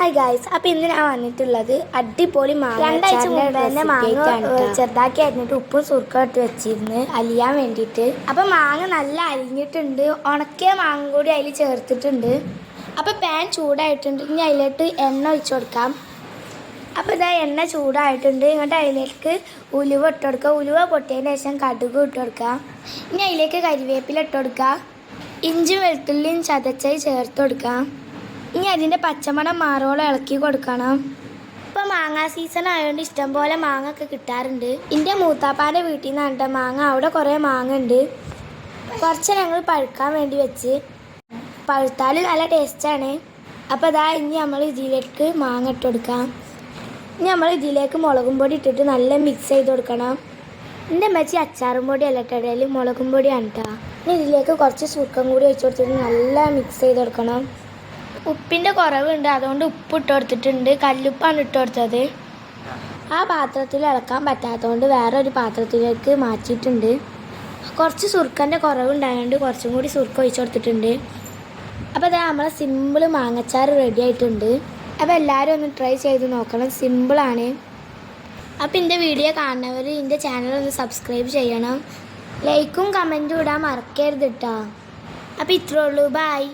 Hi guys, അപ്പോൾ ഇന്ന് ഞാൻ വന്നിട്ടുള്ളത് അടിപൊളി മാങ്ങ. 2 ആഴ്ച മുമ്പ് തന്നെ മാങ്ങ ചെറുതാക്കി അരിഞ്ഞിട്ട് ഉപ്പും സുർക്ക ഇട്ട് വെച്ചിരുന്നു അലിയാൻ വേണ്ടിയിട്ട്. അപ്പോൾ മാങ്ങ നല്ല അരിഞ്ഞിട്ടുണ്ട്, ഉണക്കിയ മാങ്ങ കൂടി അതിൽ ചേർത്തിട്ടുണ്ട്. അപ്പോൾ പാൻ ചൂടായിട്ടുണ്ട്, ഇനി അതിലോട്ട് എണ്ണ ഒഴിച്ചു കൊടുക്കാം. അപ്പോൾ ഇതാ എണ്ണ ചൂടായിട്ടുണ്ട്, ഇങ്ങോട്ട് അതിലേക്ക് ഉലുവ ഇട്ട് കൊടുക്കുക. ഉലുവ പൊട്ടിയതിന് ശേഷം കടുക് ഇട്ട് കൊടുക്കുക. ഇനി അതിലേക്ക് കരിവേപ്പില ഇട്ട് കൊടുക്കുക. ഇഞ്ചി വെളുത്തുള്ളിയും ചതച്ചായി ചേർത്ത് കൊടുക്കാം. ഇനി അതിൻ്റെ പച്ചമണം മാറോളം ഇളക്കി കൊടുക്കണം. ഇപ്പോൾ മാങ്ങ സീസൺ ആയതുകൊണ്ട് ഇഷ്ടംപോലെ മാങ്ങ ഒക്കെ കിട്ടാറുണ്ട്. എൻ്റെ മൂത്താപ്പാൻ്റെ വീട്ടിൽ നിന്നാണ് മാങ്ങ. അവിടെ കുറേ മാങ്ങ ഉണ്ട്. കുറച്ച് ഞങ്ങൾ പഴുക്കാൻ വേണ്ടി വെച്ച്, പഴുത്താൽ നല്ല ടേസ്റ്റാണ്. അപ്പോൾ ഇതാ ഇനി നമ്മൾ ഇതിലേക്ക് മാങ്ങ ഇട്ട് കൊടുക്കാം. ഇനി നമ്മൾ ഇതിലേക്ക് മുളകും പൊടി ഇട്ടിട്ട് നല്ല മിക്സ് ചെയ്ത് കൊടുക്കണം. എൻ്റെ അമ്മച്ചി അച്ചാറും പൊടി അല്ല ഇടയിൽ മുളകും പൊടിയാണ് കേട്ടോ. ഇനി ഇതിലേക്ക് കുറച്ച് സുർക്കം കൂടി ഒഴിച്ച് കൊടുത്തിട്ട് നല്ല മിക്സ് ചെയ്ത് കൊടുക്കണം. ഉപ്പിൻ്റെ കുറവുണ്ട്, അതുകൊണ്ട് ഉപ്പ് ഇട്ട് കൊടുത്തിട്ടുണ്ട്. കല്ലുപ്പാണ് ഇട്ട് കൊടുത്തത്. ആ പാത്രത്തിൽ ഇളക്കാൻ പറ്റാത്തതുകൊണ്ട് വേറൊരു പാത്രത്തിലേക്ക് മാറ്റിയിട്ടുണ്ട്. കുറച്ച് സുർക്കൻ്റെ കുറവുണ്ടായതുകൊണ്ട് കുറച്ചും കൂടി സുർക്ക ഒഴിച്ച് കൊടുത്തിട്ടുണ്ട്. അപ്പോൾ അതാ നമ്മളെ സിമ്പിൾ മാങ്ങച്ചാറ് റെഡി ആയിട്ടുണ്ട്. അപ്പോൾ എല്ലാവരും ഒന്ന് ട്രൈ ചെയ്ത് നോക്കണം, സിമ്പിളാണ്. അപ്പോൾ എൻ്റെ വീഡിയോ കാണുന്നവർ എൻ്റെ ചാനൽ ഒന്ന് സബ്സ്ക്രൈബ് ചെയ്യണം. ലൈക്കും കമൻറ്റും ഇടാൻ മറക്കരുത് കേട്ടോ. അപ്പോൾ ഇത്രേ ഉള്ളൂ, ബൈ.